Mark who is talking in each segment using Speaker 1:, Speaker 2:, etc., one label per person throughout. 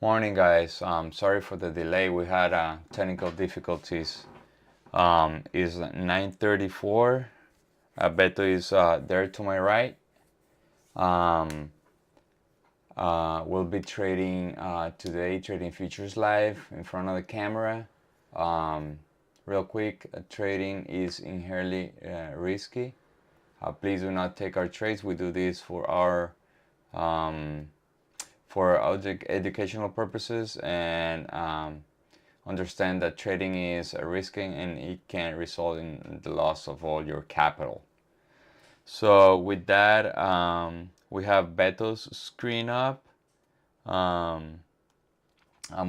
Speaker 1: Morning, guys. Sorry for the delay. We had technical difficulties. Is 9:34. Beto is there to my right. We'll be trading today, trading futures live in front of the camera. Real quick, trading is inherently risky. Please do not take our trades. We do this for our educational purposes, and understand that trading is risky and it can result in the loss of all your capital. So with that, we have Beto's screen up. I'm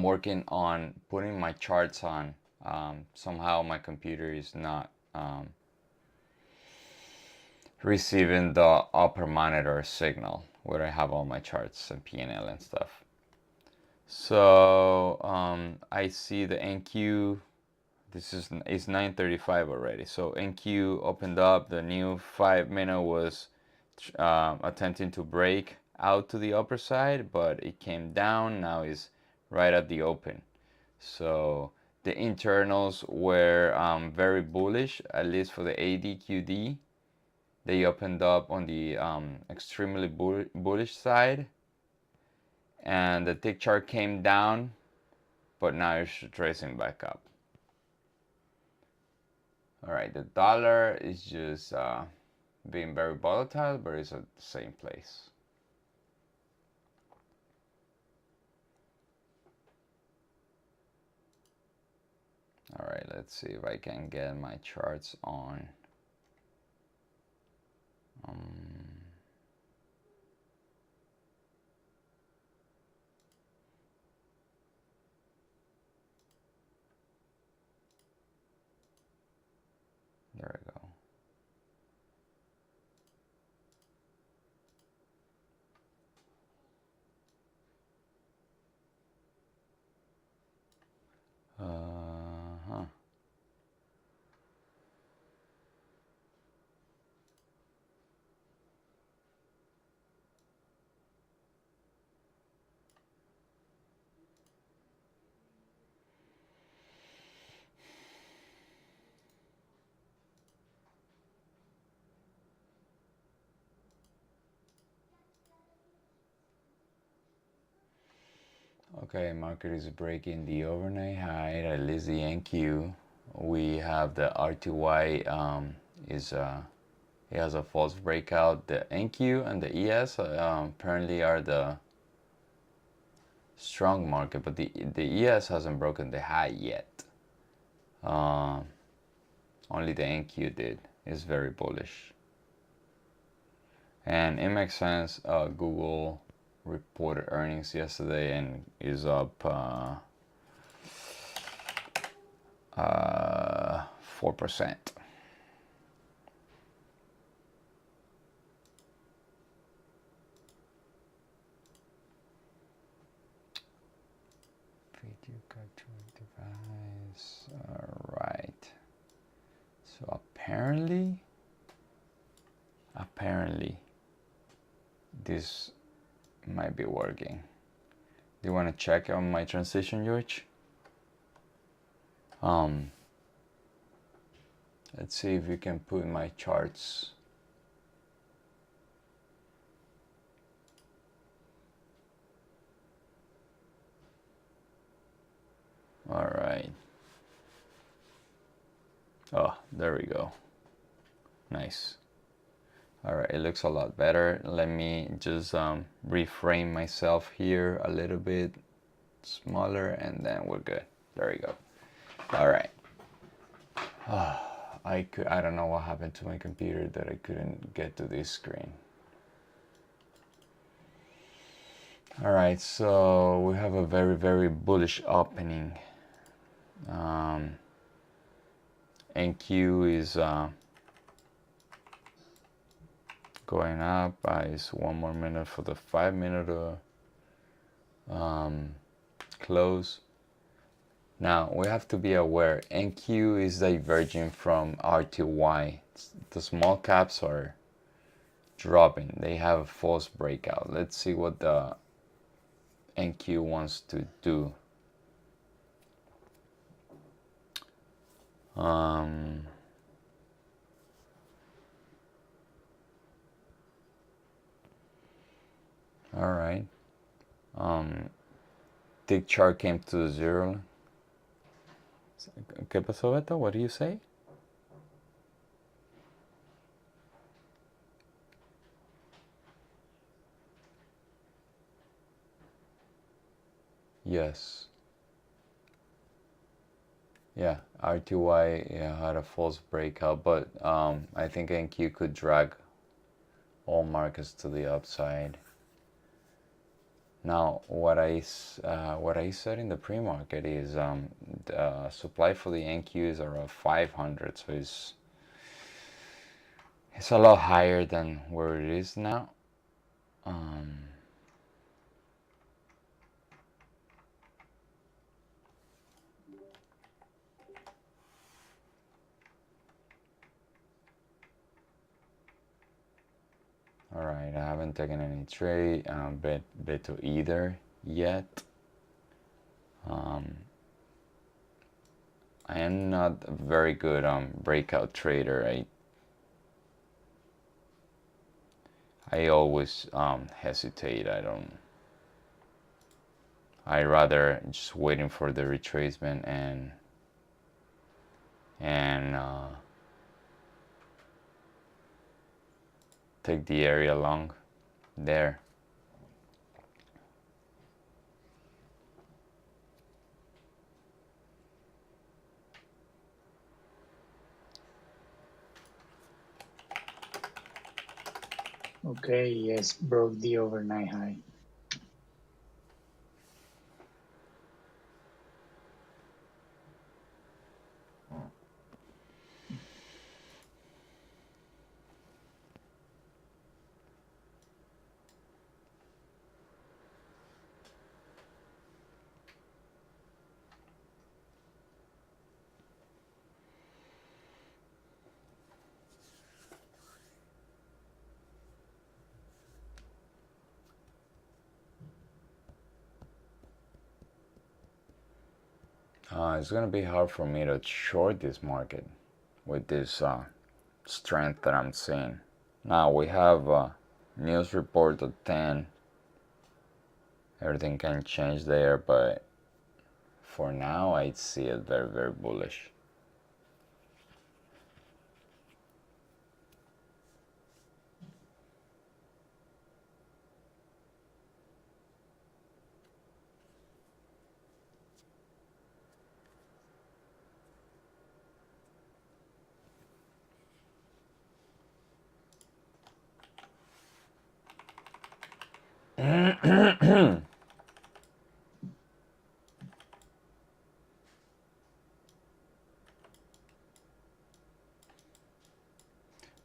Speaker 1: working on putting my charts on. Somehow my computer is not receiving the upper monitor signal where I have all my charts and P&L and stuff. So I see the NQ. This is 9:35 already. So NQ opened up. The new 5-minute was attempting to break out to the upper side, but it came down. Now is right at the open. So the internals were very bullish, at least for the ADQD. They opened up on the extremely bullish side, and the tick chart came down, but now it's tracing back up. All right, the dollar is just being very volatile, but it's at the same place. All right, let's see if I can get my charts on. There we go. Okay, market is breaking the overnight high, at least the NQ. We have the RTY it has a false breakout. The NQ and the ES apparently are the strong market, but the ES hasn't broken the high yet. Only the NQ did. It's very bullish. And it makes sense. Google reported earnings yesterday and is up 4%. Video capture device. All right. So apparently this might be working. Do you want to check on my transition, George? Let's see if we can put my charts. All right. Oh, there we go. Nice. All right, it looks a lot better. Let me just reframe myself here a little bit smaller, and then we're good. There we go. All right. I don't know what happened to my computer that I couldn't get to this screen. All right, so we have a very, very bullish opening. NQ is going up. It's 1 more minute for the 5-minute close. Now we have to be aware NQ is diverging from RTY. The small caps are dropping. They have a false breakout. Let's see what the NQ wants to do. All right. Tick chart came to zero. ¿Qué pasó, Beto? What do you say? Yes. Yeah, RTY had a false breakout, but I think NQ could drag all markets to the upside. Now, what I said in the pre-market is the supply for the NQ is around 500, so it's a lot higher than where it is now. All right, I haven't taken any trade, Beto either yet. I am not a very good breakout trader. I always hesitate. I rather just waiting for the retracement and take the area long there.
Speaker 2: Okay, yes, broke the overnight high.
Speaker 1: It's gonna be hard for me to short this market with this strength that I'm seeing. Now we have a news report at 10. Everything can change there, but for now I see it very, very bullish.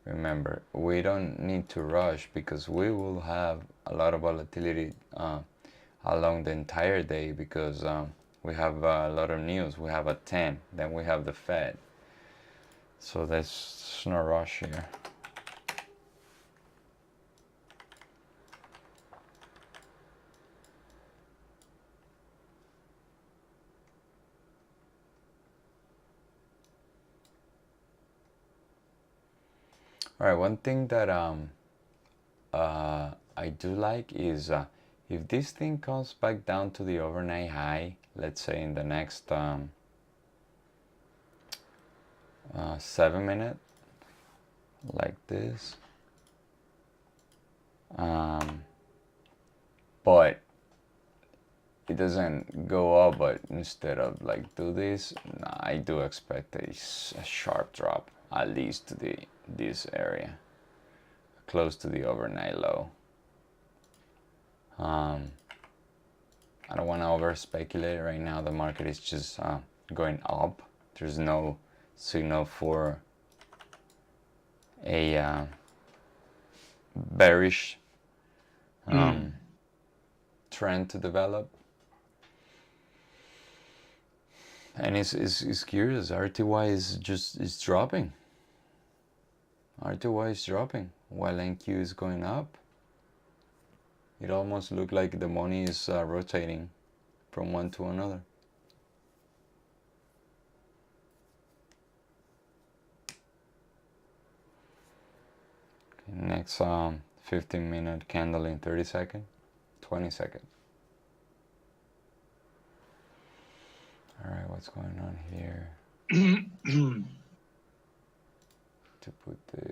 Speaker 1: Remember, we don't need to rush because we will have a lot of volatility along the entire day because we have a lot of news. We have a 10, then we have the Fed. So there's no rush here. All right, one thing that I do like is if this thing comes back down to the overnight high, let's say in the next 7 minutes, like this, but it doesn't go up, but instead of like do this, I do expect a sharp drop at least to this area, close to the overnight low. I don't want to over speculate right now. The market is just going up. There's no signal for a bearish trend to develop. And it's curious. RTY is dropping. RTY is dropping while NQ is going up. It almost looked like the money is rotating from one to another. Okay, next 15-minute candle in 30 seconds, 20 seconds. All right, what's going on here? To put this,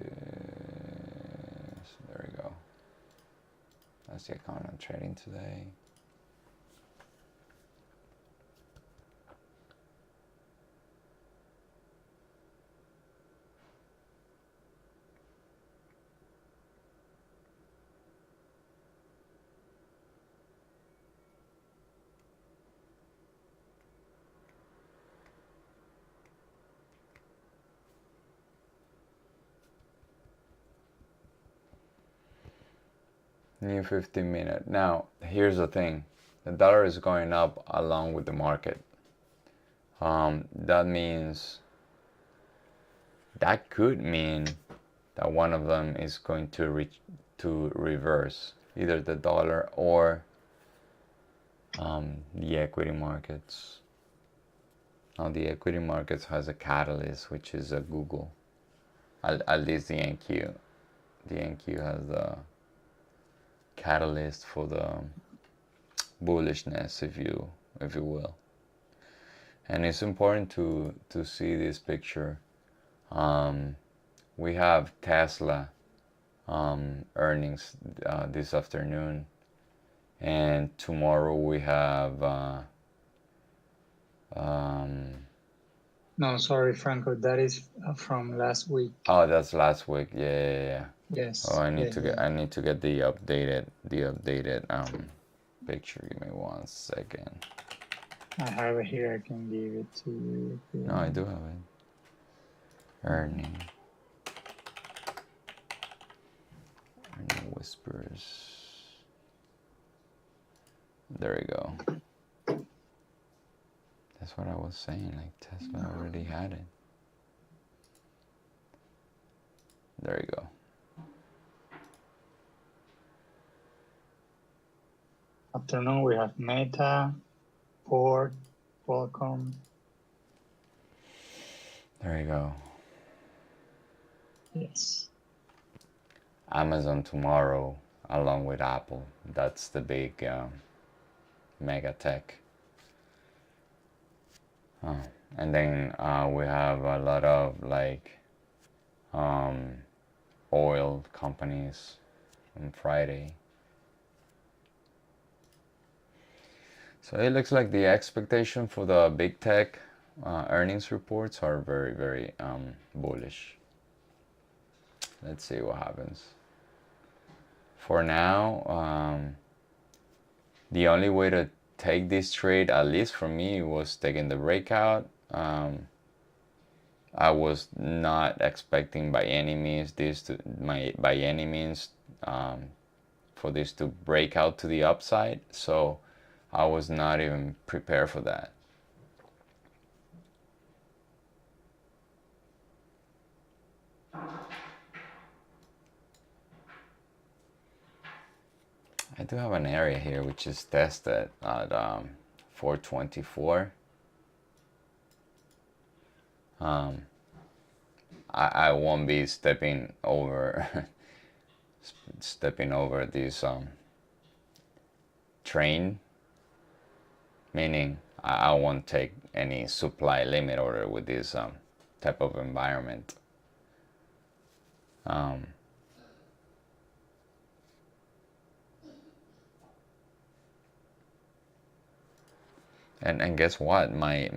Speaker 1: there we go. That's the account I'm trading today. New 15-minute. Now, here's the thing. The dollar is going up along with the market. That means, that could mean that one of them is going to reverse, either the dollar or the equity markets. Now, the equity markets has a catalyst, which is a Google. At least the NQ. The NQ has the catalyst for the bullishness, if you will. And it's important to see this picture. We have Tesla earnings this afternoon, and tomorrow we have
Speaker 2: No, sorry, Franco. That is from last week.
Speaker 1: oh, that's last week. Yeah.
Speaker 2: Yes.
Speaker 1: Oh, I need to get the updated picture. Give me 1 second.
Speaker 2: I have it here. I can give it to you.
Speaker 1: No, I do have it. Earning whispers. There we go. That's what I was saying. Like Tesla already had it. There you go.
Speaker 2: Afternoon, we have Meta, Ford, Qualcomm.
Speaker 1: There you go.
Speaker 2: Yes.
Speaker 1: Amazon tomorrow, along with Apple. That's the big mega tech. And then we have a lot of like oil companies on Friday. So it looks like the expectation for the big tech earnings reports are very, very bullish. Let's see what happens. For now, the only way to take this trade, at least for me, was taking the breakout. I was not expecting by any means for this to break out to the upside, so I was not even prepared for that. I do have an area here which is tested at 424. I won't be stepping over this train, meaning I won't take any supply limit order with this type of environment. And guess what? My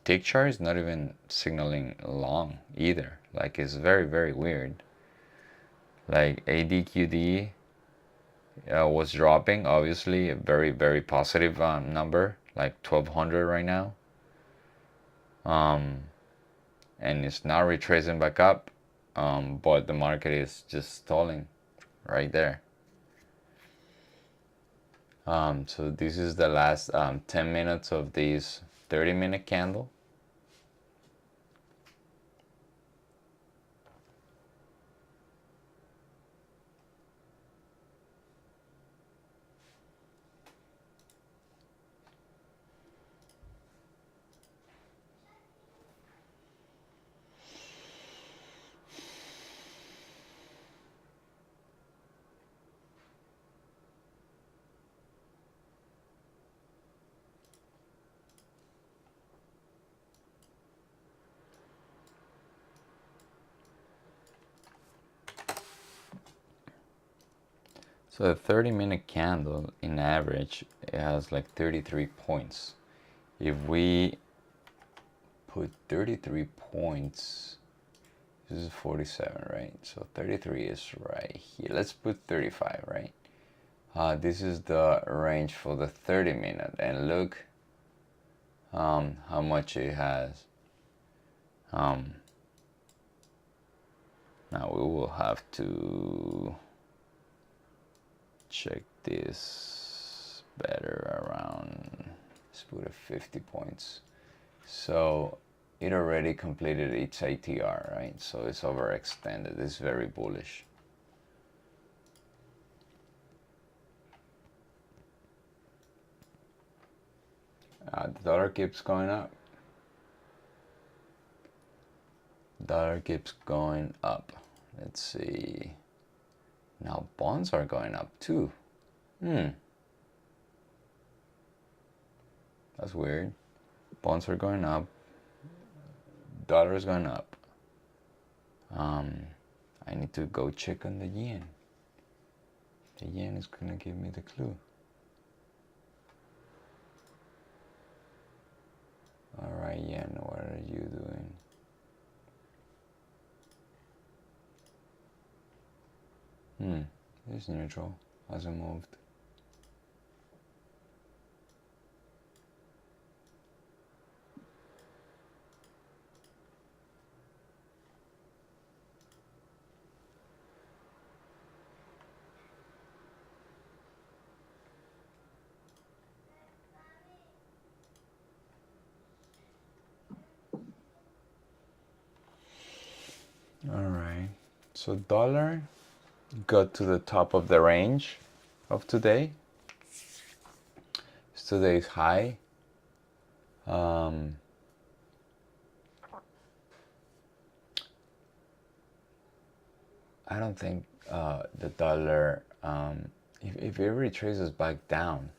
Speaker 1: tick chart is not even signaling long either. Like, it's very, very weird. Like ADQD was dropping, obviously a very, very positive number, like 1200 right now. And it's now retracing back up, but the market is just stalling right there. So this is the last 10 minutes of this 30-minute candle. So the 30-minute candle in average, it has like 33 points. If we put 33 points, this is 47, right? So 33 is right here. Let's put 35, right? This is the range for the 30-minute, and look how much it has. Now we will have to check this better around, let's put it 50 points. So it already completed its ATR, right? So it's overextended. It's very bullish. The dollar keeps going up. Dollar keeps going up. Let's see. Now bonds are going up too. That's weird. Bonds are going up. Dollar is going up. I need to go check on the yen. The yen is gonna give me the clue. Alright, yen, what are you doing? It's neutral. Hasn't moved. Alright, so dollar got to the top of the range of today. It's today's high. I don't think the dollar, if it retraces back down,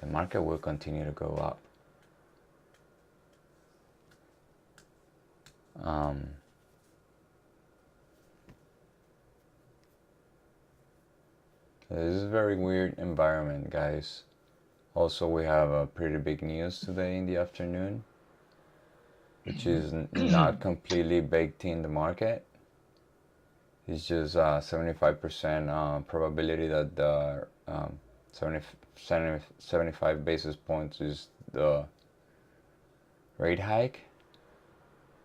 Speaker 1: the market will continue to go up. This is a very weird environment, guys. Also, we have a pretty big news today in the afternoon, which is not completely baked in the market. It's just 75% probability that the 75 basis points is the rate hike,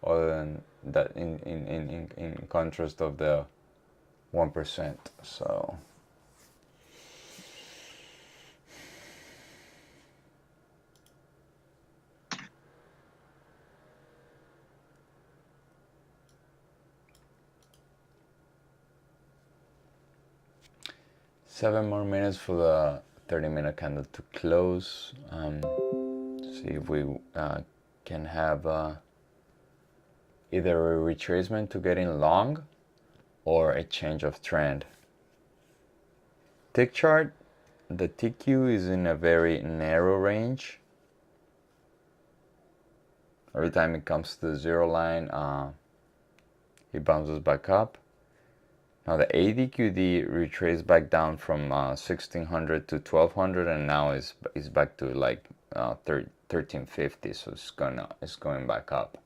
Speaker 1: other than that in contrast of the 1%. So seven more minutes for the 30-minute candle to close. See if we can have either a retracement to get in long or a change of trend. Tick chart, the TQ is in a very narrow range. Every time it comes to the zero line, it bounces back up. Now the ADQD retraced back down from 1600 to 1200, and now is back to like 1350. So it's going back up.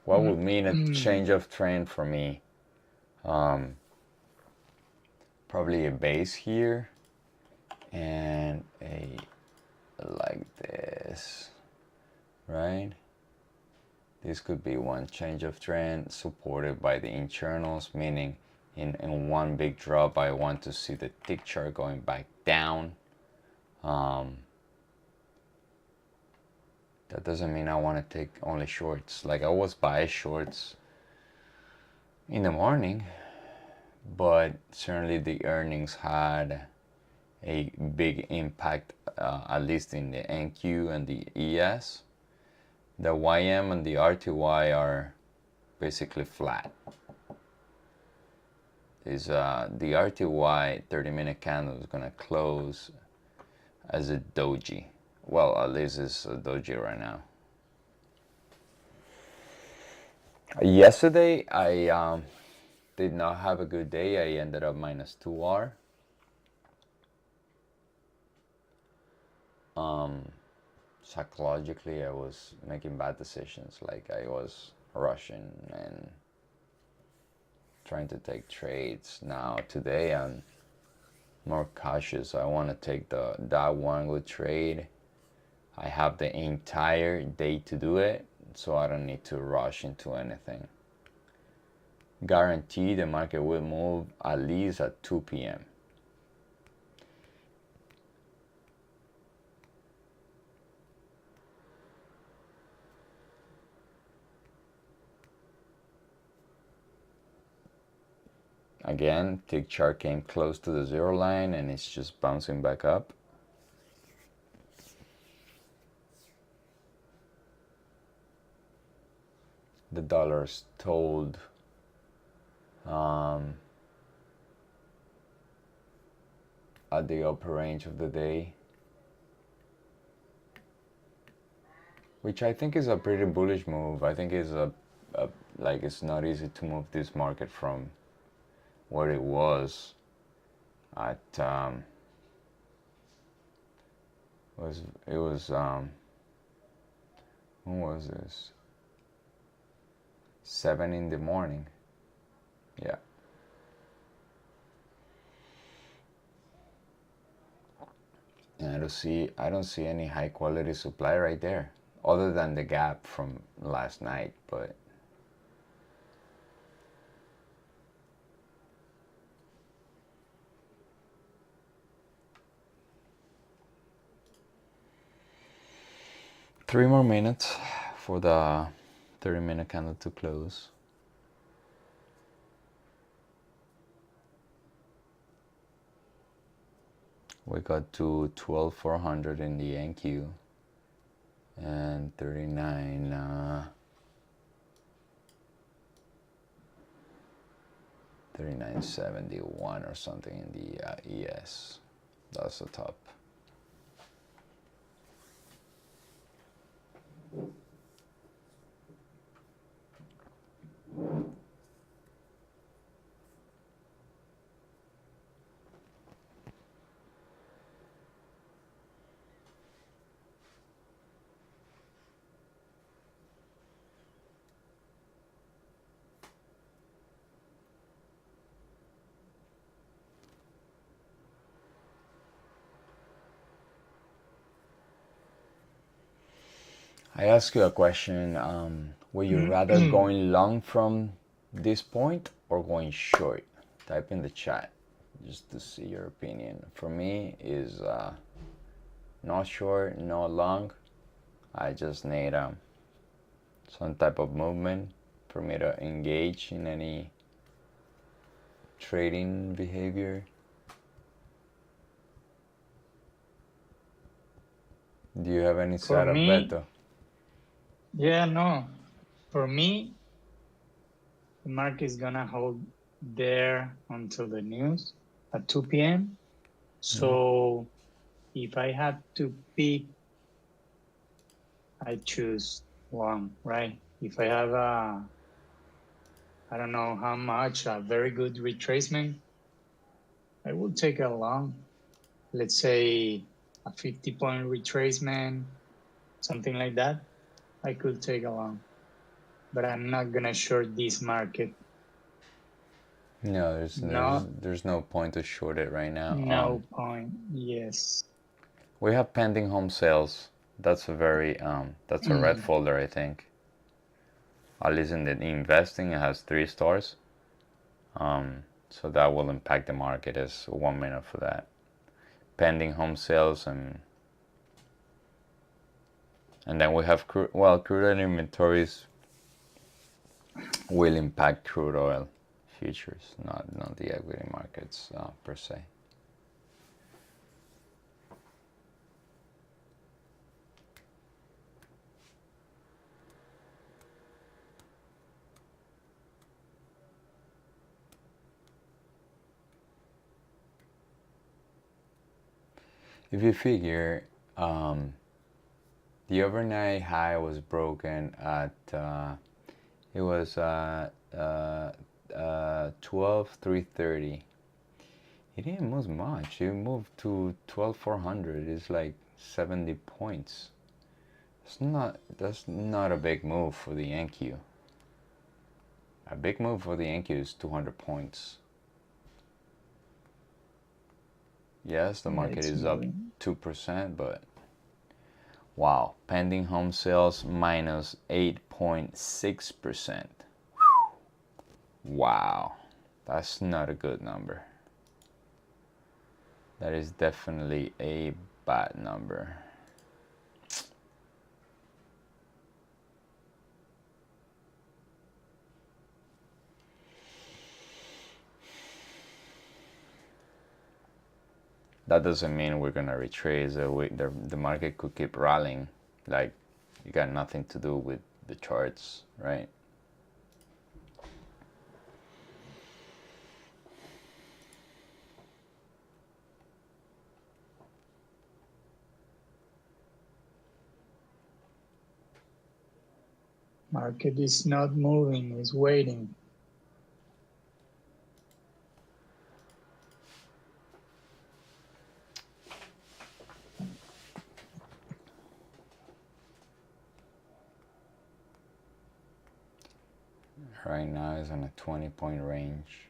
Speaker 1: What would mean a change of trend for me? Probably a base here and a like this, right? This could be one change of trend supported by the internals, meaning in one big drop I want to see the tick chart going back down. That doesn't mean I want to take only shorts. Like I was buy shorts in the morning, but certainly the earnings had a big impact, at least in the NQ and the ES. The YM and the RTY are basically flat. The RTY 30-minute candle is gonna close as a doji. Well, at least it's a doji right now. Yesterday I did not have a good day. I ended up minus 2R. Psychologically, I was making bad decisions. Like I was rushing and trying to take trades. Now today I'm more cautious. I want to take that one good trade. I have the entire day to do it, so I don't need to rush into anything. Guarantee the market will move at least at 2 p.m. Again, tick chart came close to the zero line and it's just bouncing back up. The dollar's told at the upper range of the day, which I think is a pretty bullish move. I think is like it's not easy to move this market from where it was at it was when was this? 7 in the morning. Yeah. And I don't see any high quality supply right there, other than the gap from last night, but three more minutes for the 30-minute candle to close. We got to 12,400 in the NQ and 3971 or something in the ES. That's the top. I ask you a question. Would you rather going long from this point or going short? Type in the chat just to see your opinion. For me is not short, not long. I just need some type of movement for me to engage in any trading behavior. Do you have any
Speaker 2: For
Speaker 1: setup,
Speaker 2: me,
Speaker 1: Beto?
Speaker 2: yeah, no. For me, the market is gonna hold there until the news at 2 p.m. So if I had to pick, I choose long, right? If I have I don't know how much, a very good retracement, I will take a long, let's say a 50-point retracement, something like that. I could take a long, but I'm not gonna short this market.
Speaker 1: No,
Speaker 2: No,
Speaker 1: there's no point to short it right now.
Speaker 2: no point. Yes.
Speaker 1: We have pending home sales. That's a very that's a red folder, I think. At least in the investing, it has 3 stars. So that will impact the market. Is 1 minute for that. Pending home sales and then we have crude oil inventories will impact crude oil futures, not the equity markets per se. If you figure the overnight high was broken at it was 12,330. It didn't move much. It moved to 12,400. It's like 70 points. That's not a big move for the NQ. A big move for the NQ is 200 points. Yes, the market is up 2%, but wow, pending home sales minus 8.6%. Wow, that's not a good number. That is definitely a bad number. That doesn't mean we're gonna retrace. The market could keep rallying. Like, you got nothing to do with the charts, right?
Speaker 2: Market is not moving, it's waiting.
Speaker 1: Right now it's on a 20-point range.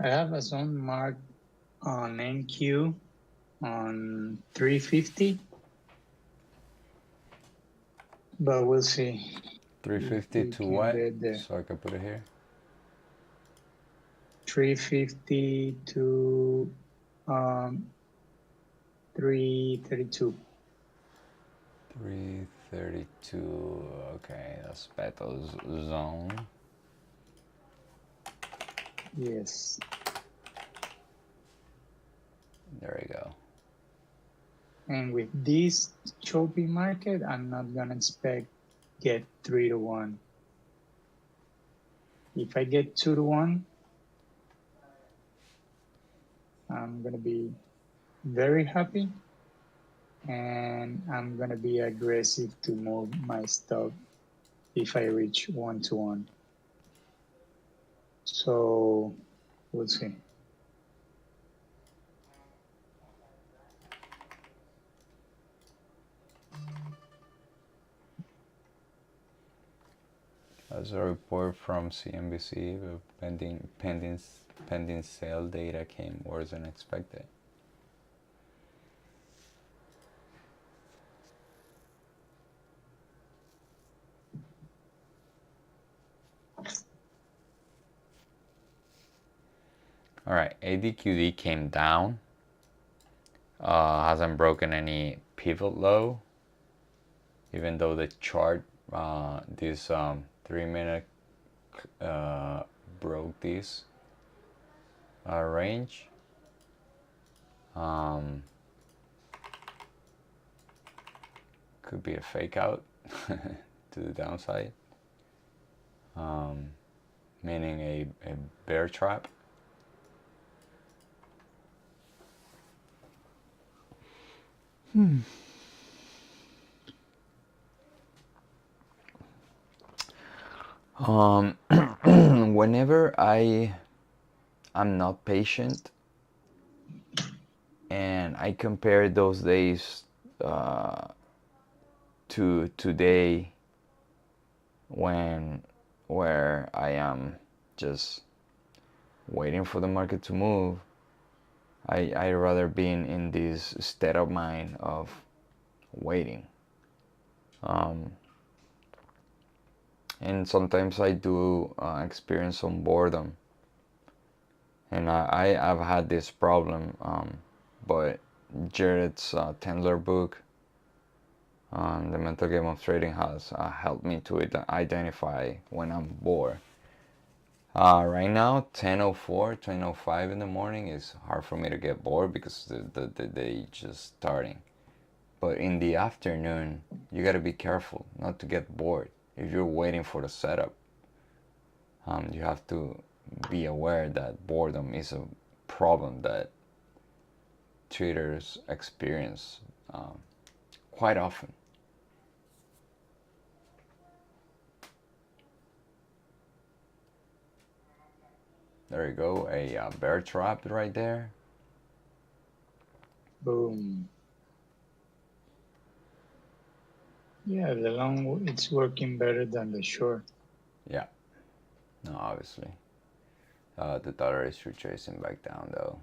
Speaker 2: I have a zone marked on NQ on 350, but we'll see.
Speaker 1: 350 to what? So I can put it here.
Speaker 2: 350 to 332.
Speaker 1: 332. Okay, that's Beto's zone.
Speaker 2: Yes.
Speaker 1: There we go.
Speaker 2: And with this choppy market, I'm not gonna expect get 3 to 1. If I get 2 to 1, I'm gonna be very happy, and I'm gonna be aggressive to move my stock if I reach 1 to 1. So we'll see.
Speaker 1: That's a report from CNBC. The pending sale data came worse than expected. All right, ADQD came down. Hasn't broken any pivot low, even though the chart, this 3-minute broke this range. Could be a fake out to the downside, meaning a bear trap. Whenever I'm not patient and I compare those days to today, where I am just waiting for the market to move, I rather be in this state of mind of waiting. And sometimes I do experience some boredom, and I've had this problem, but Jared's Tendler book, The Mental Game of Trading, has helped me to identify when I'm bored. Right now, 10:04, 10:05 in the morning is hard for me to get bored because the day just starting. But in the afternoon, you gotta be careful not to get bored. If you're waiting for the setup, you have to be aware that boredom is a problem that traders experience quite often. There you go, a bear trap right there.
Speaker 2: Boom. Yeah, the long, it's working better than the short.
Speaker 1: Yeah, no, obviously. The dollar is retracing back down though.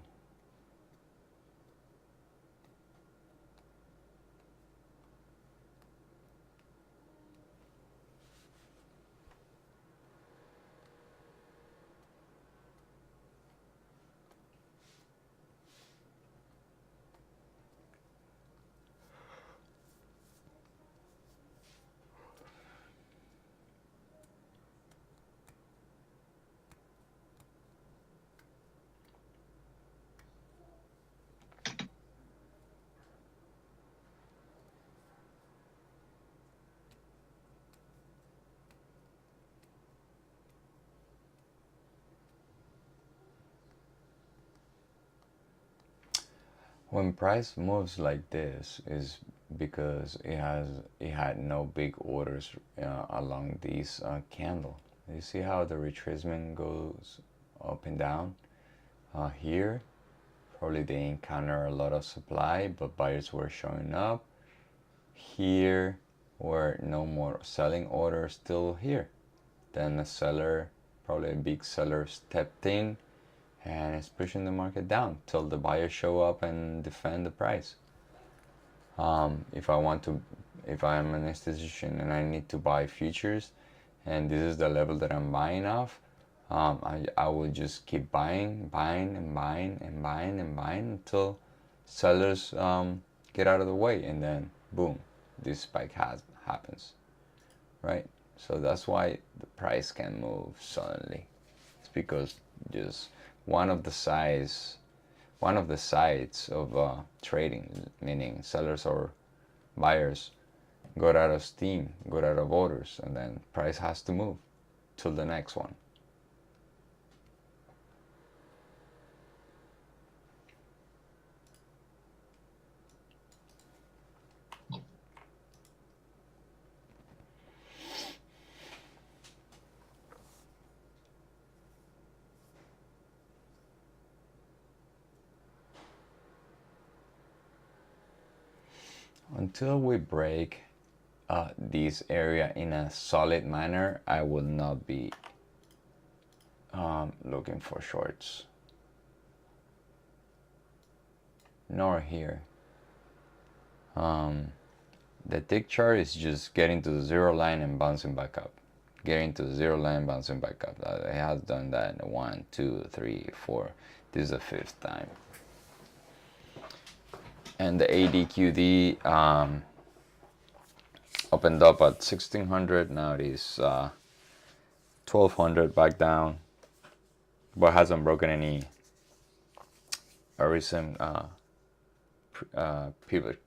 Speaker 1: When price moves like this is because it had no big orders along these candle. You see how the retracement goes up and down here. Probably they encounter a lot of supply, but buyers were showing up. Here were no more selling orders, still here. Then a seller, probably a big seller, stepped in and it's pushing the market down till the buyers show up and defend the price. If I want to, if I am an institution and I need to buy futures, and this is the level that I'm buying off, I will just keep buying, buying, and buying, and buying, and buying until sellers get out of the way, and then boom, this spike happens, right? So that's why the price can move suddenly. It's because just one of the sides of trading, meaning sellers or buyers, got out of steam, got out of orders, and then price has to move till the next one. Until we break this area in a solid manner, I will not be looking for shorts. Nor here. The tick chart is just getting to the zero line and bouncing back up. Getting to the zero line, bouncing back up. It has done that 1, 2, 3, 4. This is the 5th time. And the ADQD opened up at 1600. Now it is 1200 back down, but hasn't broken any recent pivot.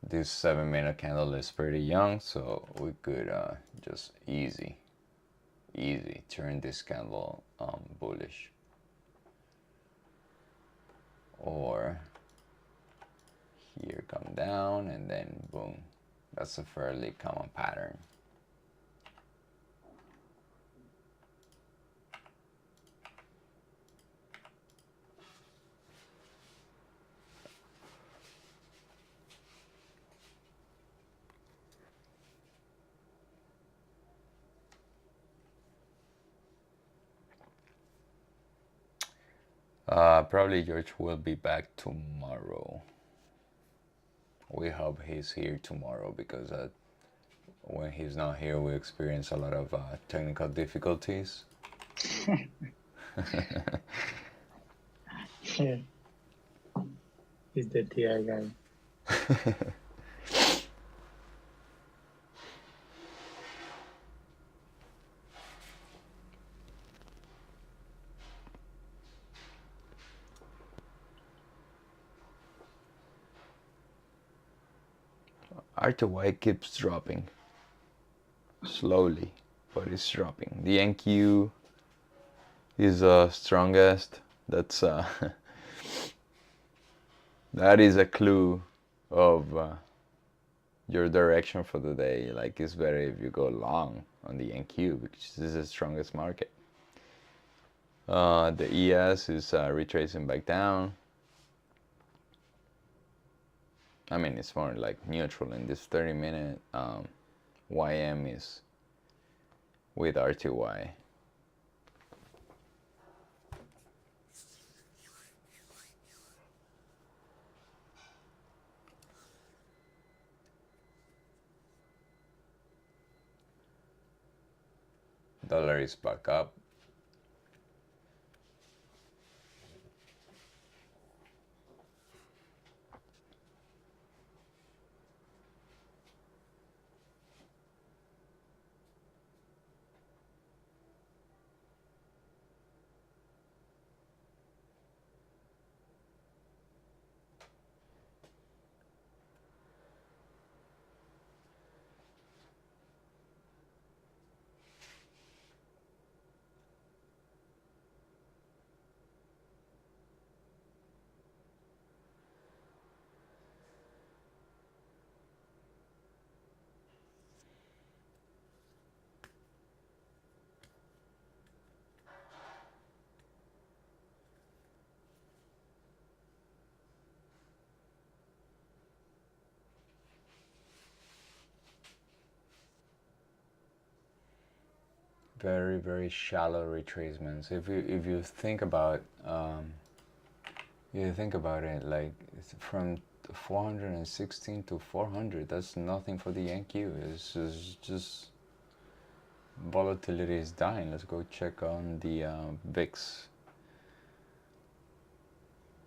Speaker 1: This 7-minute candle is pretty young, so we could just easy turn this candle bullish, or here come down and then boom. That's a fairly common pattern. Probably George will be back tomorrow. We hope he's here tomorrow because when he's not here, we experience a lot of technical difficulties.
Speaker 2: Yeah. He's the TI guy.
Speaker 1: R2Y keeps dropping slowly, but it's dropping. The NQ is strongest. That's That is a clue of your direction for the day. Like it's better if you go long on the NQ because this is the strongest market. The ES is retracing back down. I mean, it's more like neutral in this 30-minute. YM is with RTY. Dollar is back up. Very, very shallow retracements. If you think about it, like it's from 416 to 400, that's nothing for the NQ. It's just volatility is dying. Let's go check on the VIX.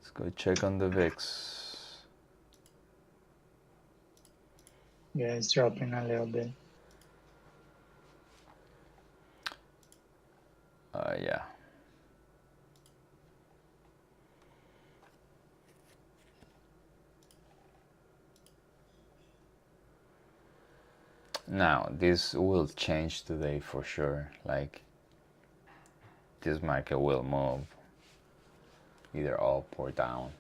Speaker 1: Let's go check on the VIX.
Speaker 2: Yeah, it's dropping a little bit.
Speaker 1: Yeah. Now this will change today for sure. Like this market will move either up or down.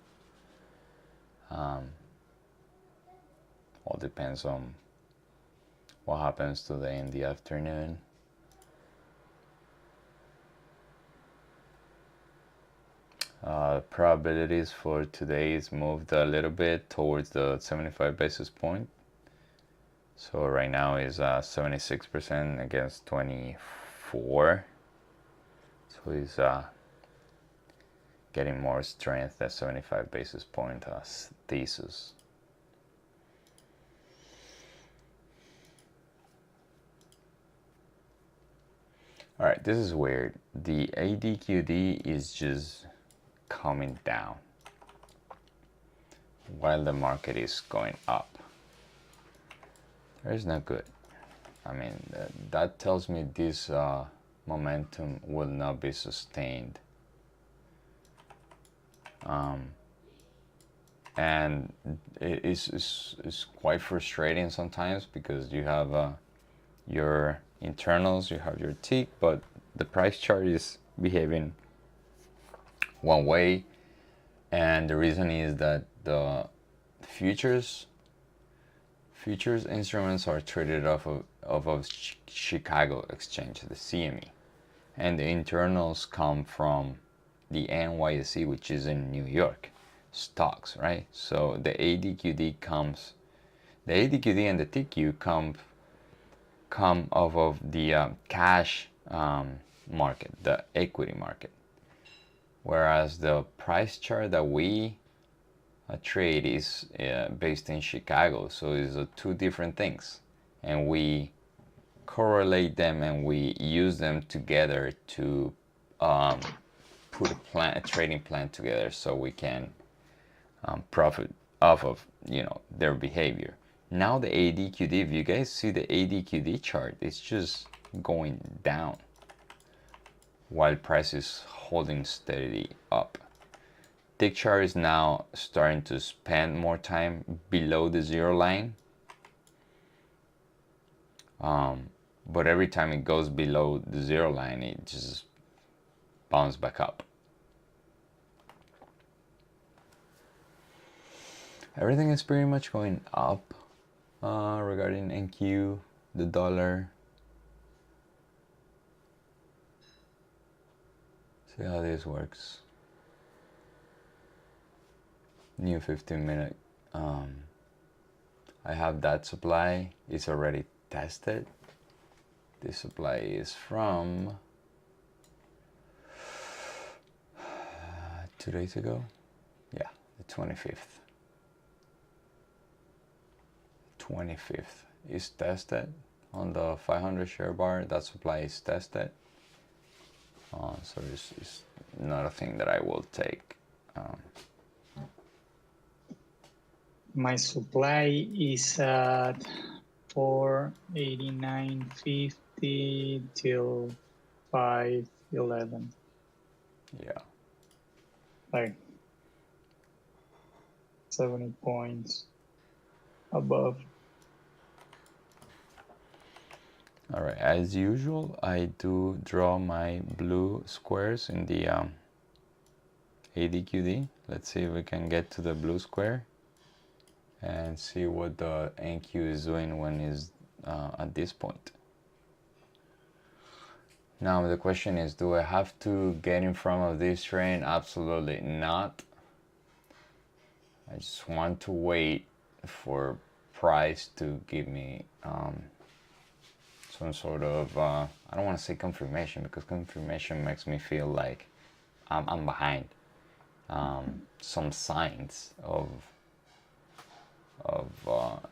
Speaker 1: All depends on what happens today in the afternoon. Probabilities for today is moved a little bit towards the 75 basis point. So right now is 76% against 24. So he's getting more strength at 75 basis point thesis. All right, this is weird. The ADQD is just coming down while the market is going up. That is not good. I mean, that tells me this momentum will not be sustained. And it's quite frustrating sometimes because you have your internals, you have your tick, but the price chart is behaving one way, and the reason is that the futures instruments are traded off of Chicago exchange, the CME, and the internals come from the NYSE, which is in New York, stocks, right? So the ADQD and the TQ come off of the cash market, the equity market, whereas the price chart that we trade is based in Chicago. So it's two different things, and we correlate them and we use them together to put a trading plan together so we can profit off of their behavior. Now the ADQD, if you guys see the ADQD chart, it's just going down while price is holding steady up. Tick chart is now starting to spend more time below the zero line, but every time it goes below the zero line, it just bounces back up. Everything is pretty much going up regarding NQ, the dollar. See how this works. New 15-minute. I have that supply. It's already tested. This supply is from 2 days ago. Yeah, the 25th. 25th is tested on the 500 share bar. That supply is tested. So it's not a thing that I will take.
Speaker 2: My supply is at 489.50 till 511.
Speaker 1: Yeah.
Speaker 2: Like 70 points above.
Speaker 1: All right. As usual, I do draw my blue squares in the ADQD. Let's see if we can get to the blue square and see what the NQ is doing when it's at this point. Now the question is, do I have to get in front of this train? Absolutely not. I just want to wait for price to give me some sort of I don't want to say confirmation, because confirmation makes me feel like I'm behind. Some signs of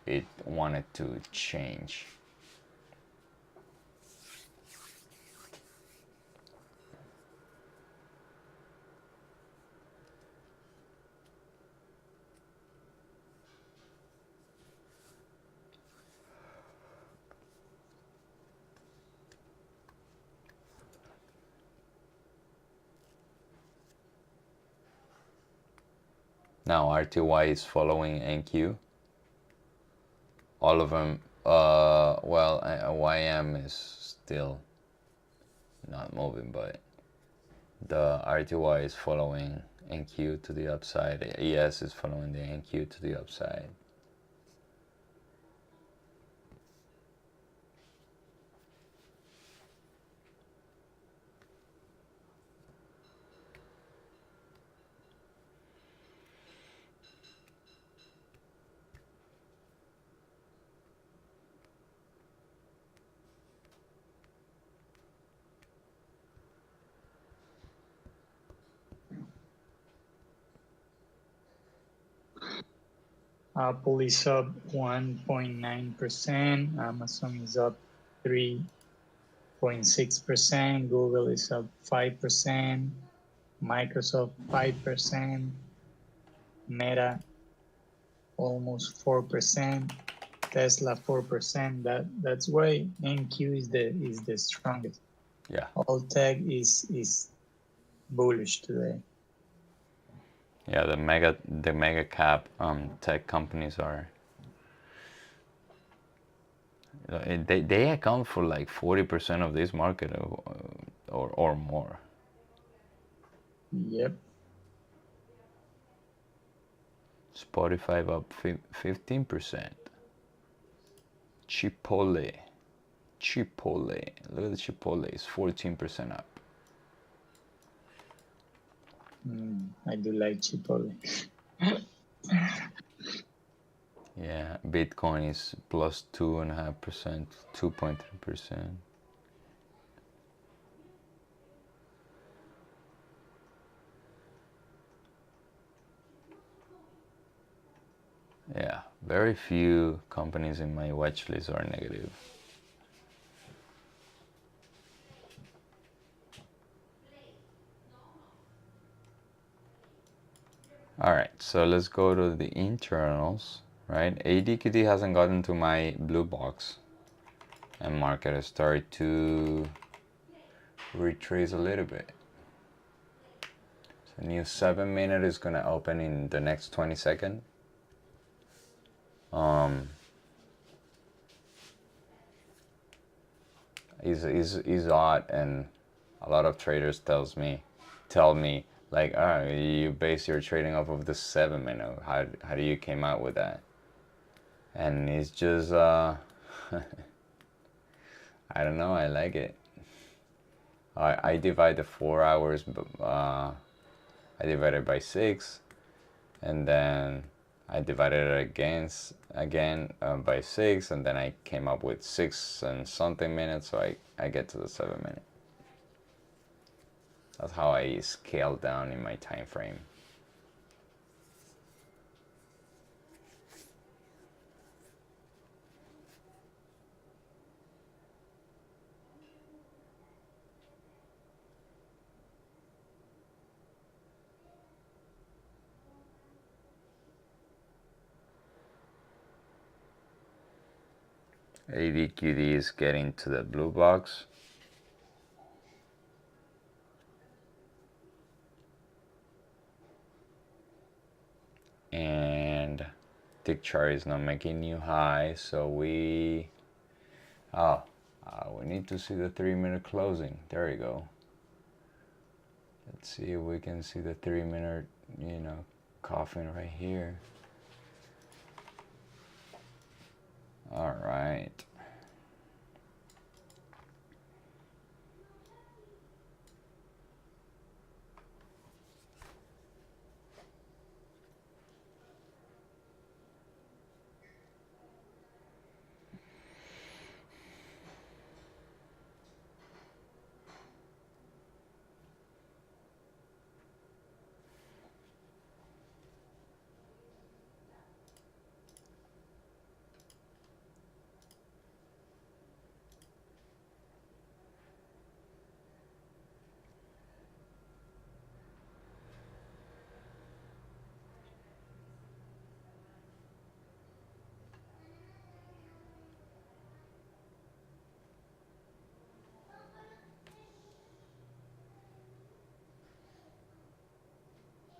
Speaker 1: it wanted to change. Now RTY is following NQ. All of them. Well, YM is still not moving, but the RTY is following NQ to the upside. ES is following the NQ to the upside.
Speaker 2: Apple is up 1.9%. Amazon is up 3.6%. Google is up 5%. Microsoft 5%. Meta almost 4%. Tesla 4%. That's why NQ is the strongest.
Speaker 1: Yeah.
Speaker 2: All tech is bullish today.
Speaker 1: Yeah, the mega cap tech companies are, they account for like 40% of this market, or more.
Speaker 2: Yep.
Speaker 1: Spotify up 15%. Chipotle, look at the Chipotle, it's 14% up.
Speaker 2: I do like Chipotle.
Speaker 1: Yeah, Bitcoin is plus 2.5%, 2.3%. Yeah, very few companies in my watch list are negative. All right, so let's go to the internals, right? ADQD hasn't gotten to my blue box, and market has started to retrace a little bit. So new 7-minute is gonna open in the next 20 seconds. Is odd, and a lot of traders tell me Like, you base your trading off of the 7 minute. How do you came out with that? And it's just I don't know. I like it. I divide the 4 hours. I divided by 6, and then I divided it again by 6, and then I came up with 6 and something minutes. So I get to the 7 minute. That's how I scale down in my time frame. ADQD is getting to the blue box. And tick chart is not making new high, so we need to see the 3 minute closing. There we go. Let's see if we can see the 3 minute, coffin right here. All right.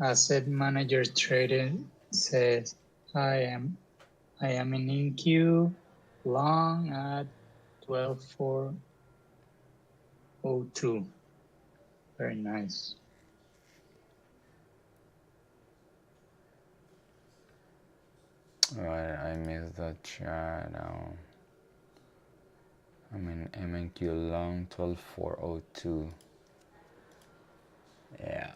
Speaker 2: Asset manager trader says, I am in NQ long at 12,402. Very nice.
Speaker 1: All right, I missed the chart now. I'm in MNQ long 12402. Yeah.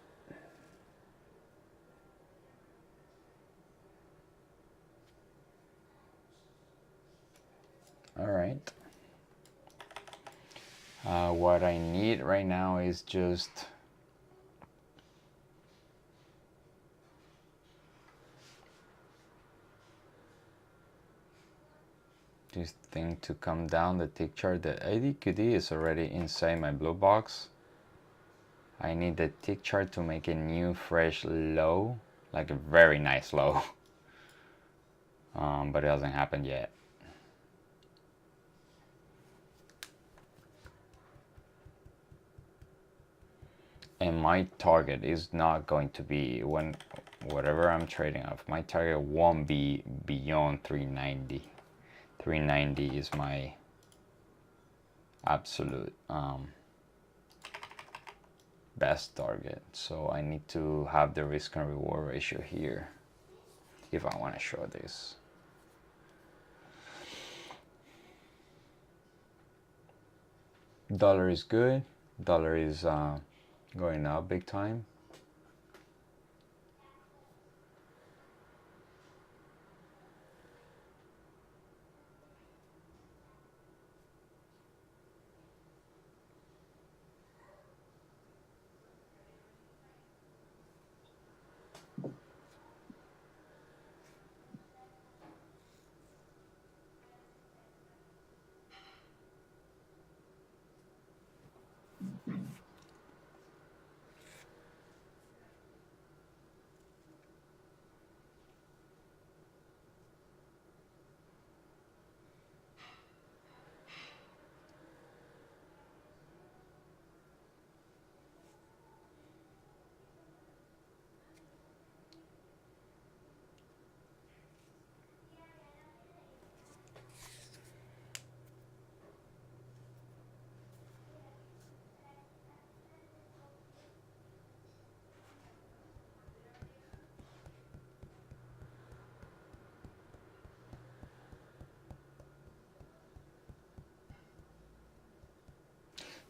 Speaker 1: All right. What I need right now is just this thing to come down, the tick chart. The ADQD is already inside my blue box. I need the tick chart to make a new fresh low, like a very nice low. But it hasn't happened yet. And my target is not going to be, whatever I'm trading off, my target won't be beyond 390. 390 is my absolute best target. So I need to have the risk and reward ratio here if I want to show this. Dollar is good. Dollar is going up big time.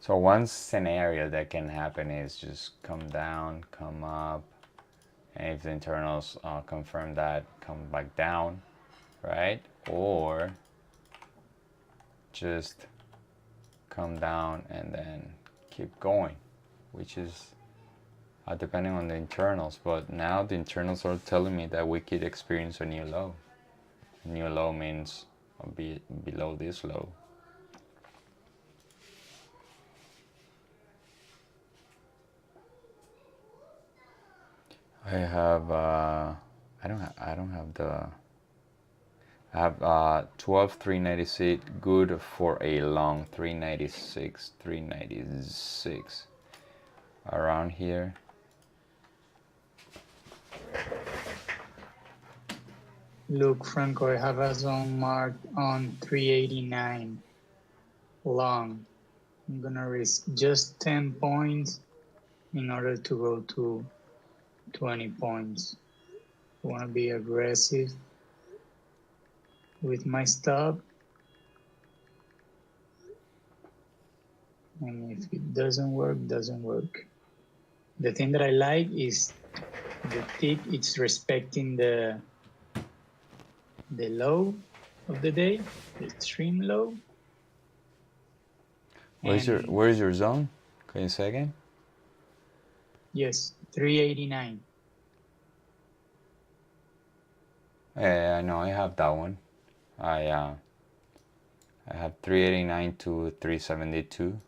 Speaker 1: So one scenario that can happen is just come down, come up, and if the internals confirm that, come back down, right? Or just come down and then keep going, which is depending on the internals. But now the internals are telling me that we could experience a new low. A new low means below this low. I have I don't have the I have 12 396 good for a long 396 396 around here.
Speaker 2: Look, Franco, I have a zone marked on 389 long. I'm gonna risk just 10 points in order to go to 20 points. I wanna be aggressive with my stop. And if it doesn't work, doesn't work. The thing that I like is the tick, it's respecting the low of the day, the extreme low.
Speaker 1: Where's your zone? Can you say again?
Speaker 2: Yes, 389.
Speaker 1: I know I have that one. I have 389 to 372.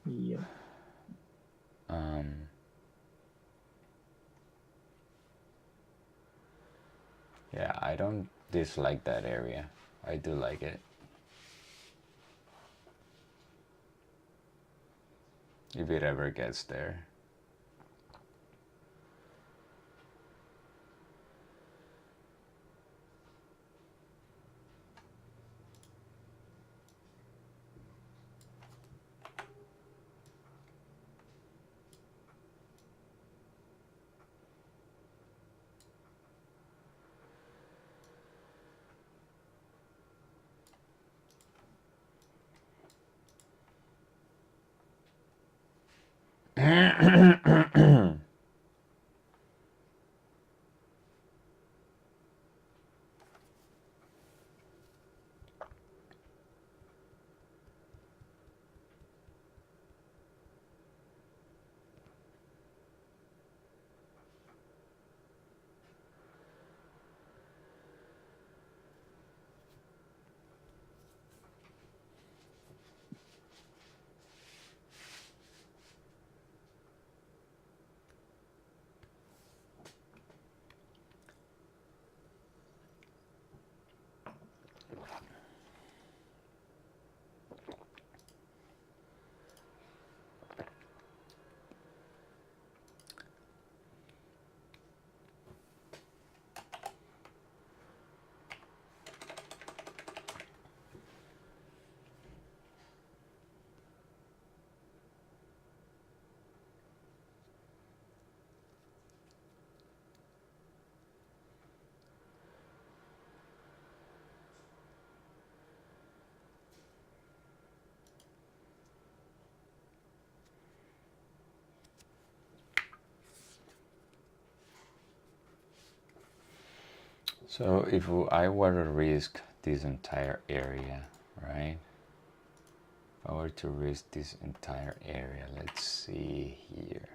Speaker 2: Yeah.
Speaker 1: Yeah, I don't dislike that area. I do like it. If it ever gets there. So if I were to risk this entire area, right? If I were to risk this entire area, let's see here.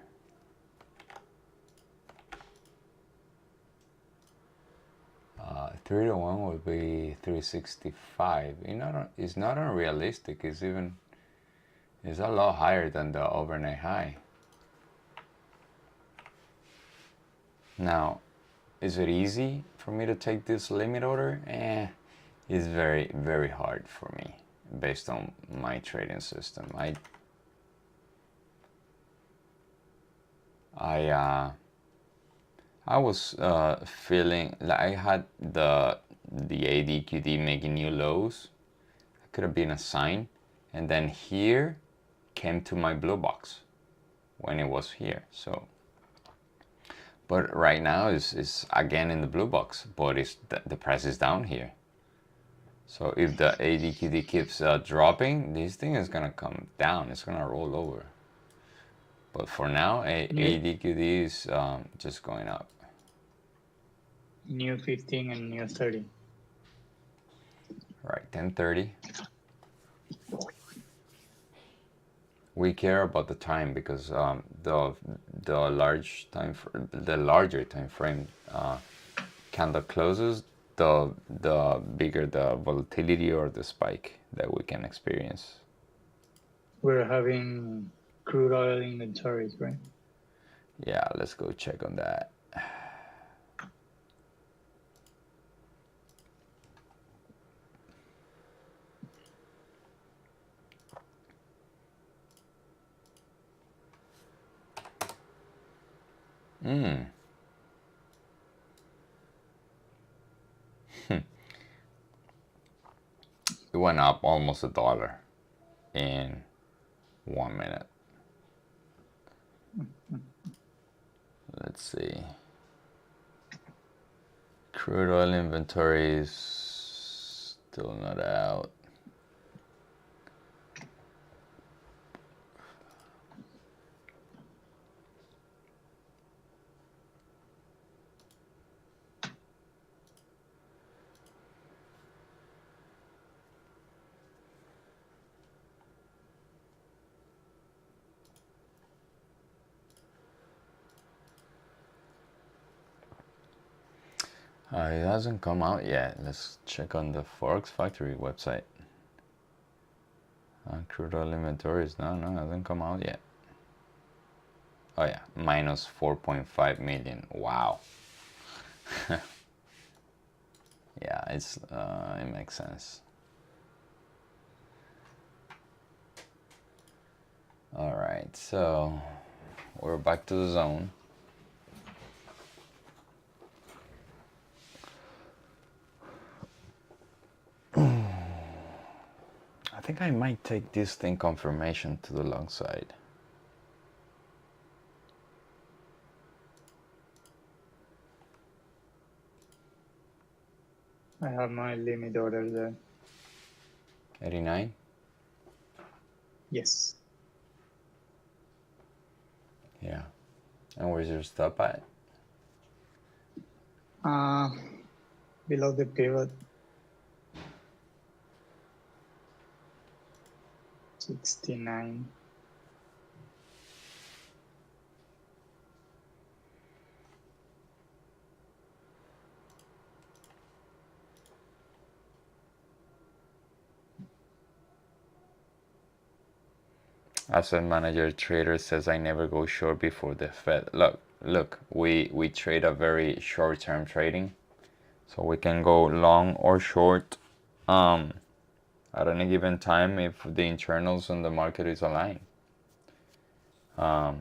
Speaker 1: Uh, 3 to 1 would be 365. It's not unrealistic. It's a lot higher than the overnight high. Now, is it easy for me to take this limit order? It's very, very hard for me based on my trading system. I was feeling like I had the ADQD making new lows. It could have been a sign, and then here came to my blue box when it was here. So, but right now is again in the blue box, but the price is down here. So if the ADQD keeps dropping, this thing is gonna come down. It's gonna roll over. But for now,
Speaker 2: New
Speaker 1: ADQD is just going up.
Speaker 2: new 15 and new 30.
Speaker 1: Right, 10:30. We care about the time because the larger time frame candle closes, the bigger the volatility or the spike that we can experience.
Speaker 2: We're having crude oil inventories, right?
Speaker 1: Yeah, let's go check on that. It went up almost $1 in 1 minute. Let's see. Crude oil inventories still not out. It hasn't come out yet. Let's check on the Forex Factory website. Crude oil inventories, no, it hasn't come out yet. Oh yeah, minus 4.5 million. Wow. Yeah, it makes sense. All right, so we're back to the zone. I think I might take this thing confirmation to the long side.
Speaker 2: I have my limit order there.
Speaker 1: 89.
Speaker 2: Yes.
Speaker 1: Yeah. And where's your stop at?
Speaker 2: Below the pivot. 69.
Speaker 1: Asset manager trader says I never go short before the Fed. Look, we trade a very short-term trading, so we can go long or short at any given time if the internals on the market is aligned. The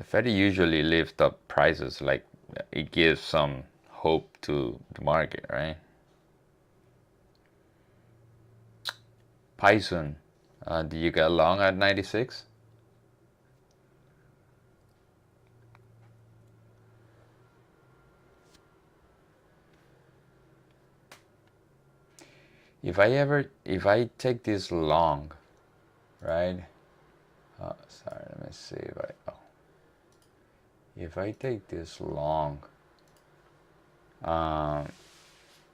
Speaker 1: Fed usually lifts up prices, like it gives some hope to the market, right? Python, do you get long at 96? If I take this long, right? Sorry, let me see if I take this long,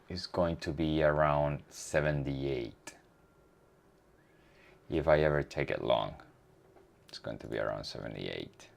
Speaker 1: it's going to be around 78. If I ever take it long, it's going to be around 78.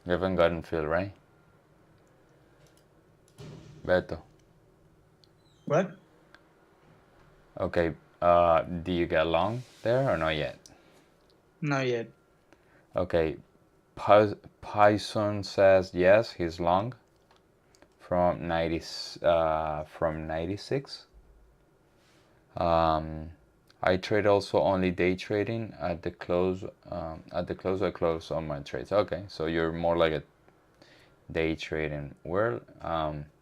Speaker 1: You haven't gotten filled, right? Beto.
Speaker 2: What?
Speaker 1: Okay, do you get long there or not yet?
Speaker 2: Not yet.
Speaker 1: Okay, Python says yes, he's long from 96. I trade also only day trading at the close. I close all my trades. Okay, so you're more like a day trading. Well,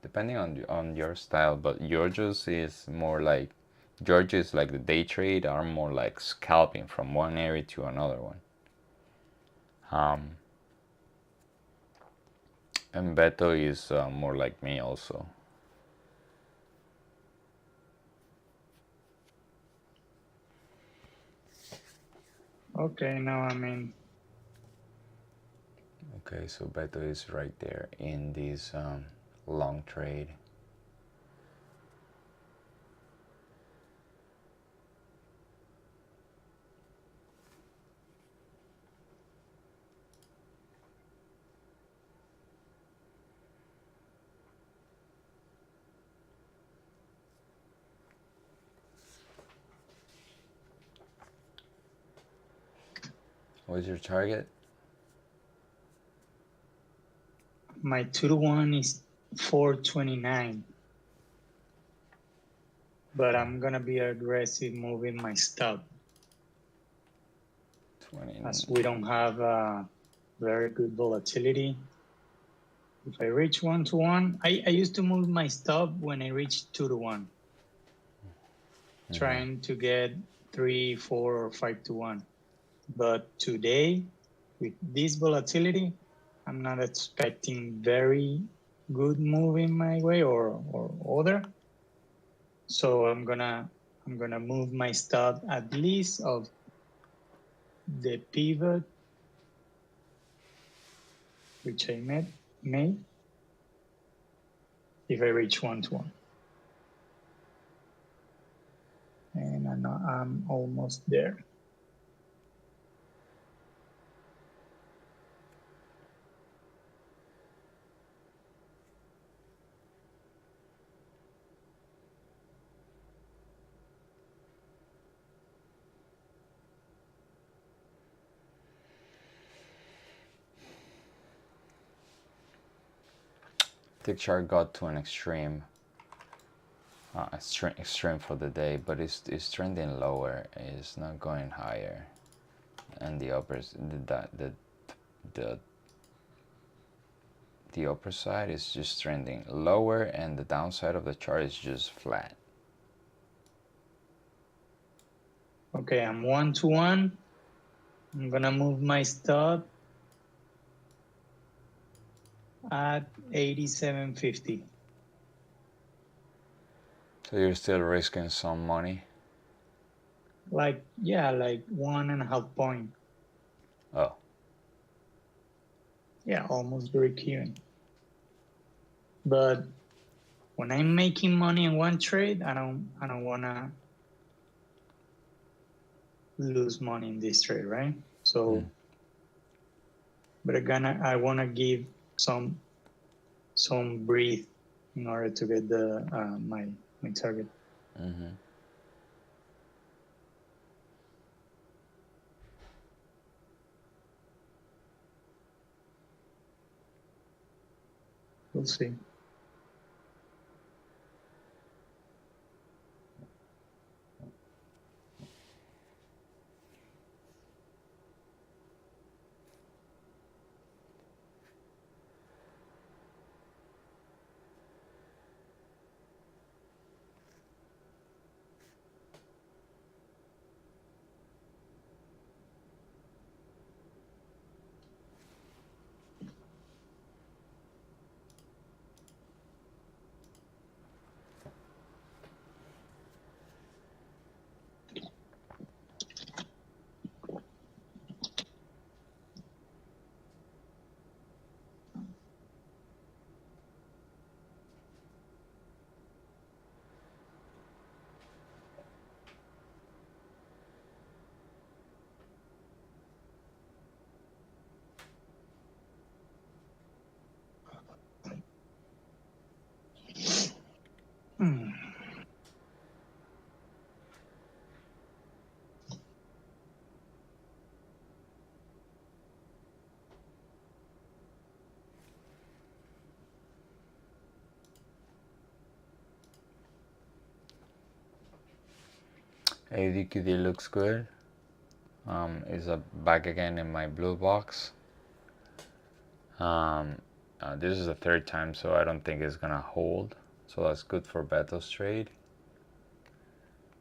Speaker 1: depending on your style, but George's is more like George's like the day trade are more like scalping from one area to another one. And Beto is more like me also.
Speaker 2: Okay, now I'm in.
Speaker 1: Okay, so Beto is right there in this long trade. What's your target?
Speaker 2: My 2-to-1 is 429. But I'm gonna be aggressive moving my stop
Speaker 1: 20.
Speaker 2: as we don't have very good volatility. If I reach 1-to-1, I used to move my stop when I reached 2-to-1, trying to get 3, 4, or 5-to-1. But today, with this volatility, I'm not expecting very good move in my way or other. So I'm gonna move my stop at least of the pivot which I made if I reach 1-to-1. And I'm almost there.
Speaker 1: Tick chart got to an extreme for the day, but it's trending lower. It's not going higher, and the the the upper side is just trending lower, and the downside of the chart is just flat.
Speaker 2: Okay, I'm 1-to-1. I'm gonna move my stop at 87.50.
Speaker 1: So you're still risking some money.
Speaker 2: Like 1.5 point.
Speaker 1: Oh,
Speaker 2: Yeah, almost break even. But when I'm making money in one trade, I don't wanna lose money in this trade, right? So, but I wanna give some breathe in order to get the my target. We'll see.
Speaker 1: ADQD looks good. Is back again in my blue box. This is the third time, so I don't think it's gonna hold. So that's good for Beto's trade.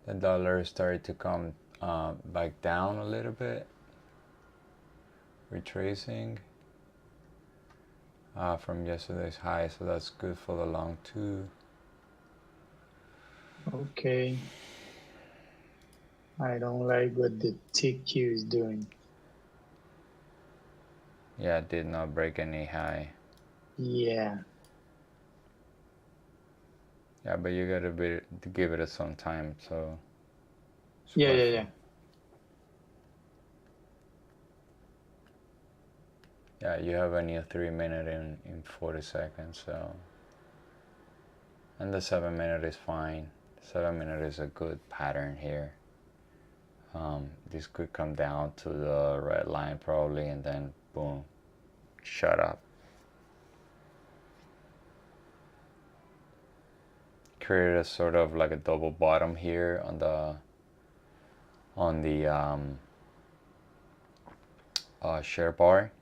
Speaker 1: The dollar started to come back down a little bit, retracing from yesterday's high, so that's good for the long too.
Speaker 2: Okay. I don't like what the TQ is doing.
Speaker 1: Yeah, it did not break any high.
Speaker 2: Yeah.
Speaker 1: Yeah, but you gotta to give it some time, so.
Speaker 2: Yeah.
Speaker 1: Yeah, you have a new 3-minute in 40 seconds, so. And the 7-minute is fine. 7-minute is a good pattern here. This could come down to the red line probably, and then boom, shut up. Created a sort of like a double bottom here on the share bar.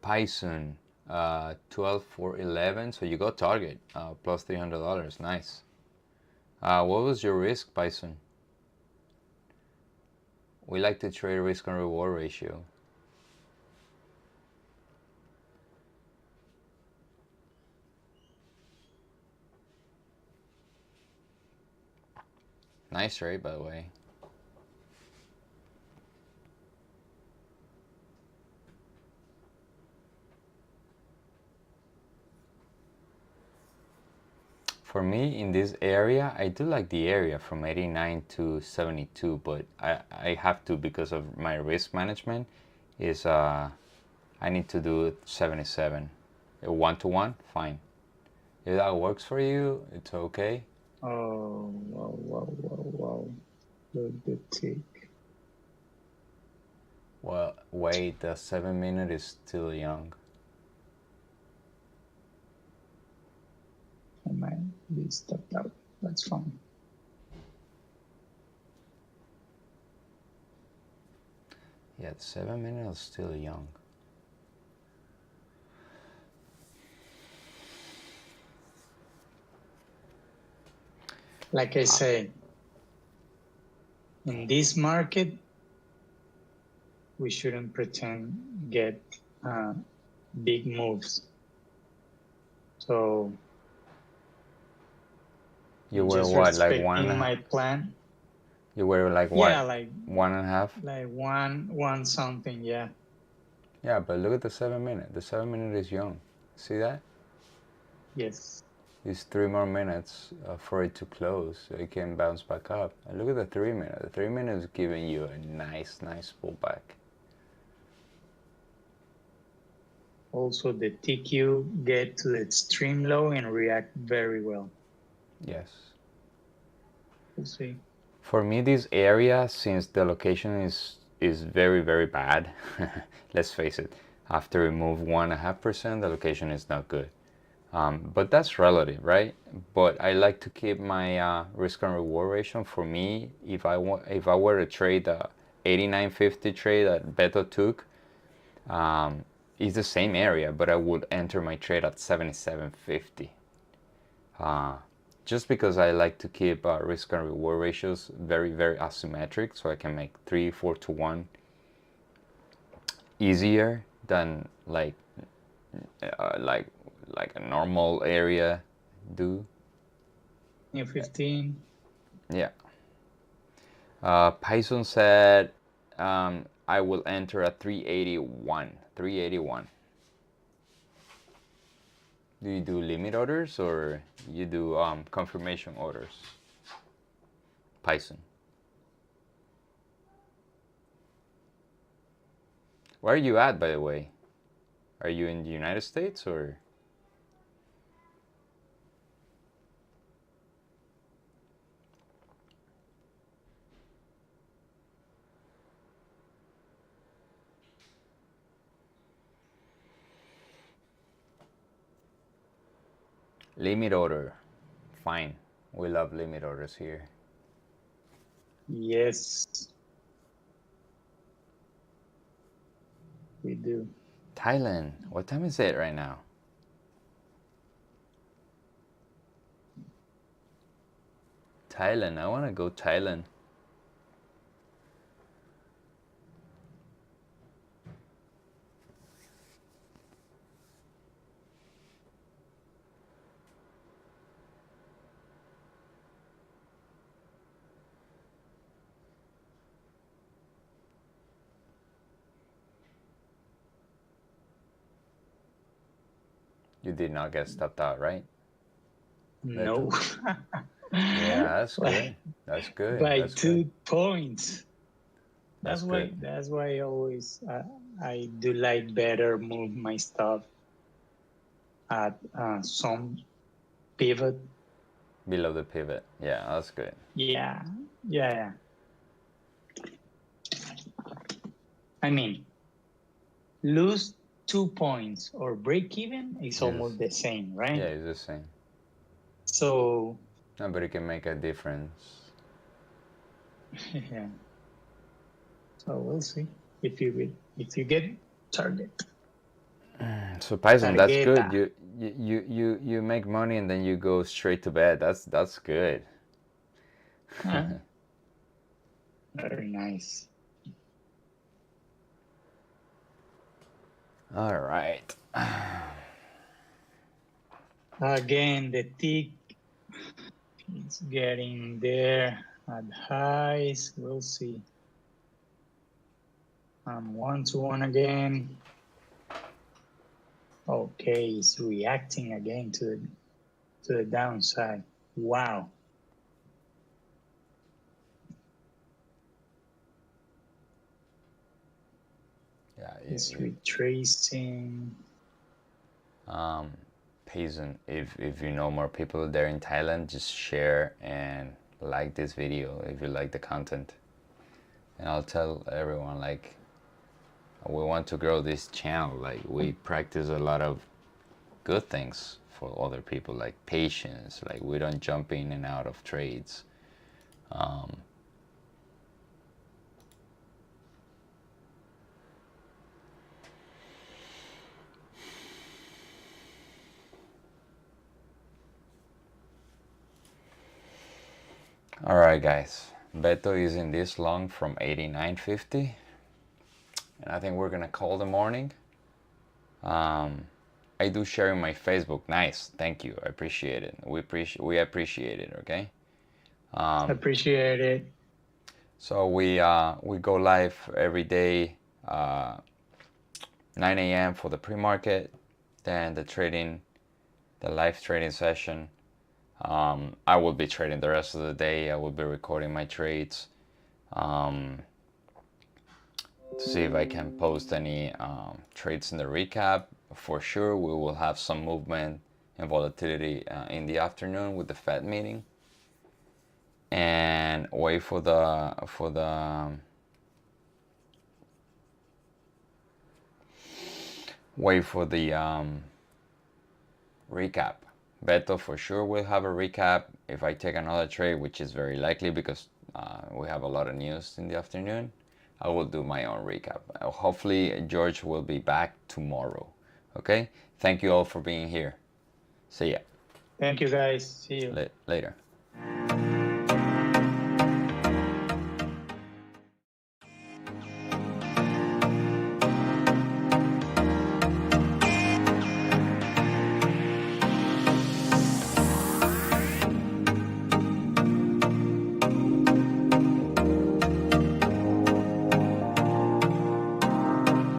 Speaker 1: Python 12 for 11, so you got target plus $300. Nice. What was your risk, Python? We like to trade risk and reward ratio. Nice trade, by the way. For me, in this area, I do like the area from 89 to 72, but I have to, because of my risk management, is I need to do 77. 1-to-1, fine. If that works for you, it's okay.
Speaker 2: Oh, wow. Look the tick.
Speaker 1: Well, wait, the 7-minute is still young.
Speaker 2: I might be stepped out. That's fine.
Speaker 1: Yeah, the 7-minute is still young.
Speaker 2: Like I say, in this market, we shouldn't pretend get big moves. So
Speaker 1: You were
Speaker 2: just
Speaker 1: what, like one and
Speaker 2: respecting
Speaker 1: a half?
Speaker 2: my plan.
Speaker 1: You were like what?
Speaker 2: Yeah, like
Speaker 1: 1.5?
Speaker 2: like one something. Yeah.
Speaker 1: Yeah, but look at the 7-minute. The 7-minute is young. See that?
Speaker 2: Yes.
Speaker 1: It's 3 more minutes for it to close, so it can bounce back up. And look at the 3-minute. The 3-minute is giving you a nice pullback.
Speaker 2: Also, the TQ get to the extreme low and react very well.
Speaker 1: Yes.
Speaker 2: We'll see.
Speaker 1: For me, this area, since the location is very bad, let's face it. After we move 1.5%, the location is not good. But that's relative, right? But I like to keep my risk and reward ratio. For me, if I were to trade the 89.50 trade that Beto took, it's the same area, but I would enter my trade at 77.50. Just because I like to keep risk and reward ratios very asymmetric, so I can make 3-4 to 1 easier than like a normal area do.
Speaker 2: New 15.
Speaker 1: Yeah. Python said I will enter at 381. Do you do limit orders or you do confirmation orders? Python. Where are you at, by the way? Are you in the United States or? Limit order. Fine. We love limit orders here.
Speaker 2: Yes, we do.
Speaker 1: Thailand. What time is it right now? Thailand. I want to go Thailand. You did not get stopped out, right?
Speaker 2: No.
Speaker 1: Yeah, that's good. That's good.
Speaker 2: By
Speaker 1: That's
Speaker 2: 2
Speaker 1: good.
Speaker 2: points.
Speaker 1: That's
Speaker 2: That's why.
Speaker 1: good.
Speaker 2: That's why I always I do like better move my stuff at some pivot.
Speaker 1: Below the pivot. Yeah, that's good.
Speaker 2: Yeah, yeah. I mean, lose 2 points or break even is almost the same, right?
Speaker 1: Yeah, it's the same.
Speaker 2: So
Speaker 1: Nobody can make a difference.
Speaker 2: yeah. So we'll see if you get target.
Speaker 1: So Python, that's
Speaker 2: Targeta.
Speaker 1: good. You make money and then you go straight to bed. That's good.
Speaker 2: Very nice.
Speaker 1: All right.
Speaker 2: Again, the tick is getting there at highs. We'll see. 1-to-1 again. Okay, it's reacting again to the downside. Wow.
Speaker 1: Yeah.
Speaker 2: It's retracing.
Speaker 1: Python, if you know more people there in Thailand, just share and like this video if you like the content. And I'll tell everyone, like, we want to grow this channel. Like, we practice a lot of good things for other people, like patience. Like, we don't jump in and out of trades. All right, guys. Beto is in this long from 89.50, and I think we're gonna call the morning. I do share in my Facebook. Nice, thank you. I appreciate it. We appreciate it. Okay.
Speaker 2: Appreciate it.
Speaker 1: So we go live every day, 9 a.m. for the pre-market, then the live trading session. I will be trading the rest of the day. I will be recording my trades to see if I can post any trades in the recap. For sure, we will have some movement and volatility in the afternoon with the Fed meeting, and wait for the recap. Beto for sure will have a recap if I take another trade, which is very likely because we have a lot of news in the afternoon. I will do my own recap. Hopefully George will be back tomorrow. Okay? Thank you all for being here. See ya.
Speaker 2: Thank you, guys. See you.
Speaker 1: Later.